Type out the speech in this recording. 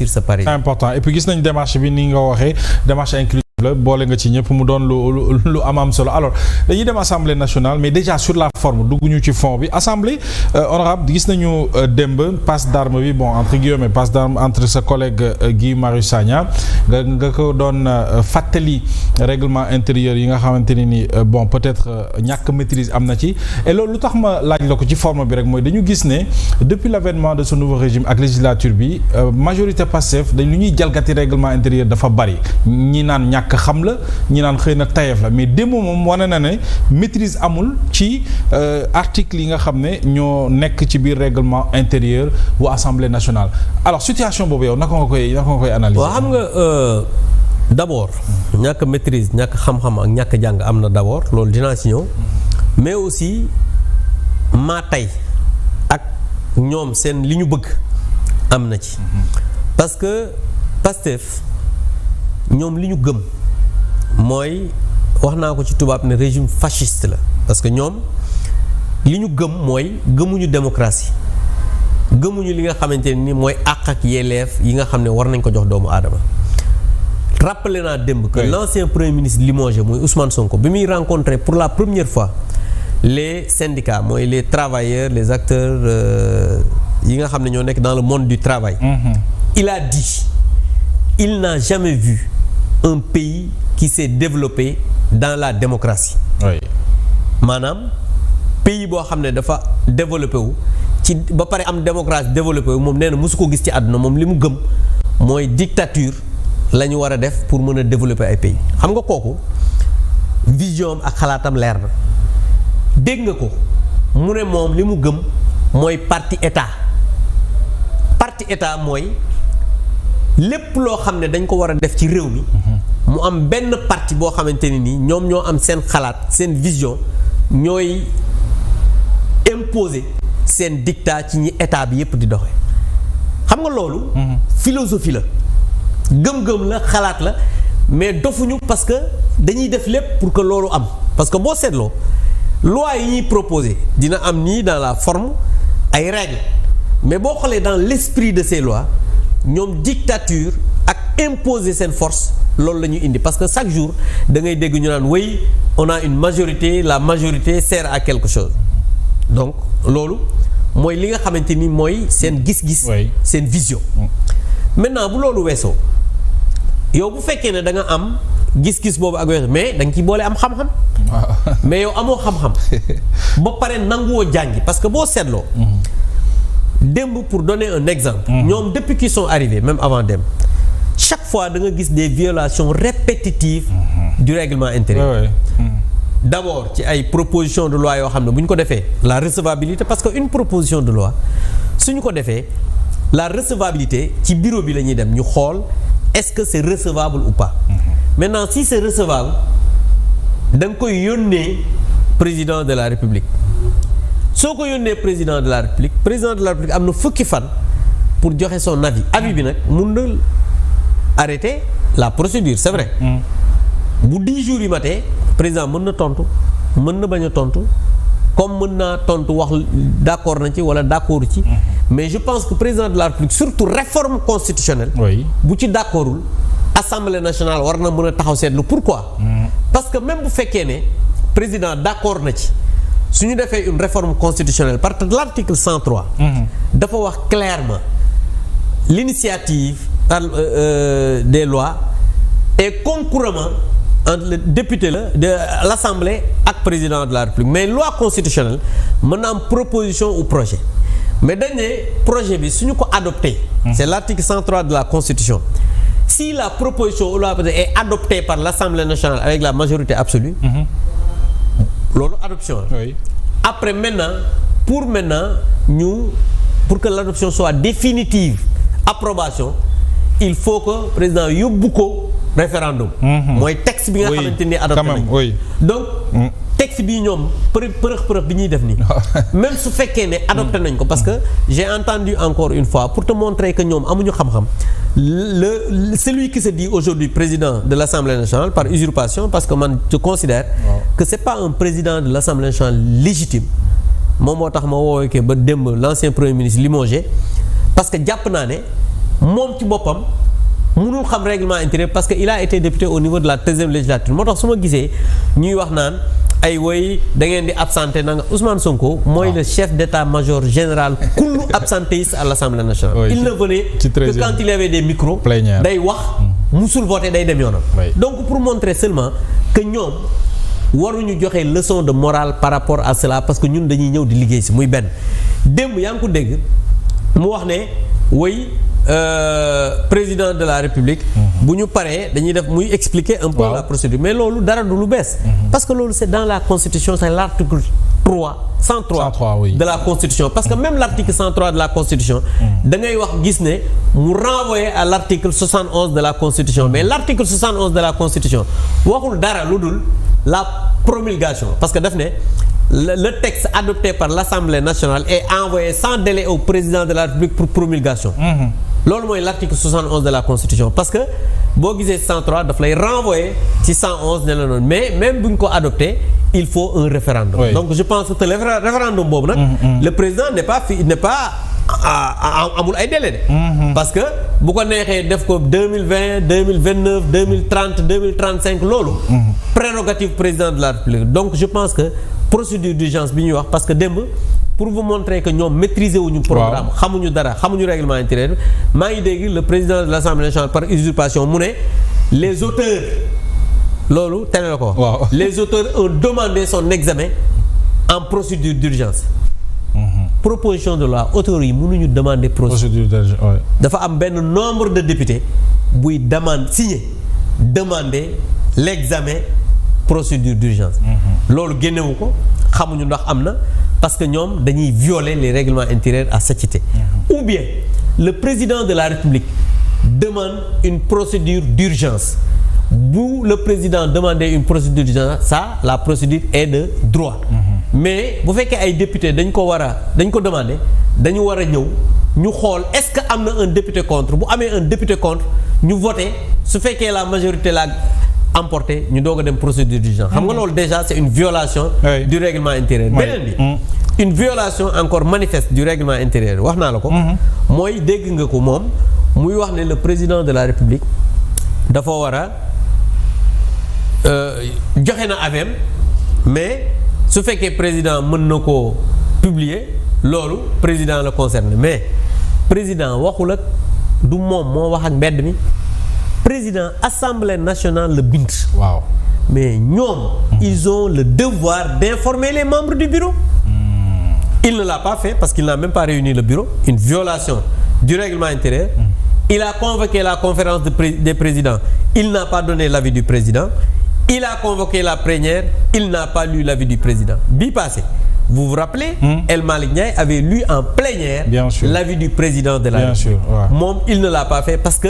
réussir ce pari. C'est important et puis gis nañ démarche bi ni nga waxee démarche inclusive la boole nga ci ñëpp mu doon lu am solo alors dañuy dem assemblée nationale mais déjà sur la forme dugguñu ci fond bi assemblée honorable gis nañu démb passe d'arme bi bon entre guillemets passe d'arme entre sa collègue Guy Marius Sagna nga ko doon fàttali règlement intérieur yi nga xamante ne ni bon peut-être ñàkk maîtrise am na ci et loolu lu tax ma laaj la ko ci forme bi rek mooy dañu gis ne depuis l'avènement de ce nouveau régime ak législature bi majorité Pastef dañ lu ñuy jalgati règlement intérieur dafa bari ñi naan ñàkk xam la ñi naan xëy na tayef la mais démb moom wane na ne maîtrise amul ci article yi nga xam ne ñoo nekk ci biir règlement intérieur bu assemblée nationale alors situation boobu yow naka nga koy analyser. waaw xam nga d'abord ñàkk maîtrise ñàkk xam-xam ak ñàkk jàng am na d'abord loolu dinaa ci ñëw mais aussi maa tey ak ñoom seen li ñu bëgg am na ci parce que Pastef ñoom li ñu gëm mooy wax naa ko ci tubaab ne régime fasciste la parce que ñoom li ñu gëm mooy gëmuñu démocratie gëmuñu li nga xamante ne ni mooy àq ak yelleef yi nga xam ne war nañ ko jox doomu aadama rappelé naa démb que l'ancien premier ministre limogé muy Ousmane Sonko bi muy rencontré pour la première fois les syndicats mooy les travailleurs les acteurs yi nga xam ne ñoo nekk dans le monde du travail il a dit il n'a jamais vu un pays qui s'est développé dans la démocratie. Oui. maanaam pays boo xam ne dafa développé wu ci ba pare am démocratie développé wu moom nee na mosu ko gis ci àdduna moom li mu gëm mooy dictature la ñu war a def pour mën a développer ay pays xam nga kooku vision ak xalaatam leer na dégg nga ko mu ne moom li mu gëm mooy parti état mooy lépp loo xam ne dañ ko war a def ci réew mi mu am benn parti boo xamante ne nii ñoom ñoo am seen xalaat seen vision ñooy imposer seen dictat ci ñi état bi yépp di doxe xam nga loolu philosophie la gëm-gëm la xalaat la mais dofuñu parce que dañuy def lépp pour que loolu am parce que boo seetloo loi yi ñuy proposer dina am nii dans la forme ay règles mais boo xoolee dans l'esprit de ces lois ñoom dictature ak imposer seen force loolu la ñuy indi parce que chaque jour da ngay dégg ñu naan oui on a une majorité la majorité sert à quelque chose donc loolu mooy li nga xamante ni mooy seen gis-gis seen vision maintenant bu loolu weesoo yow bu fekkee ne da nga am gis-gis boobu ak weesoo mais da nga ci boole am xam-xam mais yow amoo xam-xam ba pare nanguwoo jàngi parce que boo seetloo démb pour donner un exemple ñoom depuis qu'ils sont arrivés même avant dem chaque fois da nga gis des violations répétitives du règlement intérieur d'abord ci ay proposition de loi yoo xam ne bu ñu ko defee la recevabilité parce que une proposition de loi suñu ko defee la recevabilité ci bureau bi la ñuy dem ñu xool est-ce que c'est recevable ou pas maintenant si c'est recevable da nga koy yónnee président de la République soo ko yónnee président de la République am na fukki fan pour joxe son avis bi nag mun na arrêter la procédure c'est vrai bu 10 jours yi matee président mën na tontu mën na bañ a tontu comme mën naa tontu wax d'accord na ci wala d'accord ci mais je pense que président de la République surtout réforme constitutionnelle bu ci d'accordul Assemblée nationale war na mën a taxaw seetlu pourquoi parce que même bu fekkee ne président d'accord na ci su ñu defee une réforme constitutionnelle parce que l'article 103 dafa wax clairement l'initiative des lois est concouramment entre le député de l'Assemblée ak président de la République mais loi constitutionnelle mën na am proposition ou projet mais dañ ne projet bi suñu ko adopté c'est l'article 103 de la Constitution si la proposition ou loi est adoptée par l'Assemblée nationale avec la majorité absolue loolu adoption la après maintenant pour que l'adoption soit définitive approbation il faut que président yóbbu ko référendum mooy texte bi nga xamante ni adopté nañ donc texte bii ñoom përëx bi ñuy def nii même su fekkee ne adopté nañ ko parce que j'ai entendu encore une fois pour te montrer que ñoom amuñu xam-xam celui qui se dit aujourd'hui président de l'Assemblée nationale par usurpation parce que man je considère que c'est pas un président de l'Assemblée nationale légitime moom moo tax ma woowee ke ba démb l'ancien premier ministre limogé parce que jàpp naa ne moom ci boppam mënul xam règlement intérieur parce que il a été député au niveau de la 13e législature moo tax su ma gisee ñuy wax naan ay woy da ngeen di absenté na nga Ousmane Sonko mooy le chef d'état-major général kullu absentéiste à l'Assemblée nationale. Oui, il ne venait que quand il y avait des micros day wax musul voté day dem yoonam. Donc pour montrer seulement que ñoom waruñu joxe leçon de morale par rapport à cela parce que ñun dañuy ñëw di liggéey si muy benn démb yaa ngi ko dégg mu wax ne woy président de la République bu ñu paree dañuy def muy expliquer un peu la procédure mais loolu dara du lu bees parce que loolu c'est dans la constitution c'est l'article 103 oui. de la constitution parce que même l'article 103 de la constitution da ngay wax gis ne mu renvoyer à l'article 71 de la constitution mais l'article 71 de la constitution waxul dara lu dul la promulgation parce que daf ne le texte adopté par l'Assemblée nationale est envoyé sans délai au président de la République pour promulgation loolu mooy l'article 71 de la constitution parce que boo gisee 103 daf lay renvoyer ci 111 ne la noonu mais même bu ñu ko adopté il faut un référendum oui. Donc je pense que le référendum boobu nag le président n'est pas amul ay délai de parce que bu ko neexee def ko 2020 2029 2030 2035 loolu prérogative président de la République donc je pense que procédure d'urgence bi ñuy wax parce que démb pour vous montrer que ñoom maîtriser wuñu programme xamuñu dara xamuñu règlement intérieur maa ngi dégg le président de l'Assemblée nationale par usurpation mu ne les auteurs loolu tene la ko les auteurs ont demandé son examen en procédure d'urgence proposition de loi auteurs yi mënuñu demander procédure d'urgence dafa am benn nombre de députés buy demander l'examen procédure d'urgence loolu génnewu ko xamuñu ndax am na parce que ñoom dañuy violer les règlements intérieurs à satiété ou bien le président de la République demande une procédure d'urgence bu le président demander une procédure d'urgence ça la procédure est de droit mais bu fekkee ay député dañ ko demander dañu war a ñëw ñu xool est-ce que am na un député contre bu amee un député contre ñu voter su fekkee la majorité la emporté ñu doog a dem procédure d'urgence xam nga loolu déjà c'est une violation du règlement intérieur beneen bi une violation encore manifeste du règlement intérieur wax naa la ko mooy dégg nga ko moom muy wax ne le président de la République dafa war a joxe na avem mais su fekkee président mën na koo publier loolu président la concerné mais président waxul ak du moom moo wax ak mbedd mi président Assemblée nationale le bind waaw mais ñoom ils ont le devoir d'informer les membres du bureau il ne l'a pas fait parce qu'il n'a même pas réuni le bureau une violation du règlement intérieur il a convoqué la conférence des présidents il n'a pas donné l'avis du président il a convoqué la plénière il n'a pas lu l'avis du président bi passé vous vous rappelez El Malick Ndiaye avait lu en plénière l'avis du président de la République moom il ne l'a pas fait parce que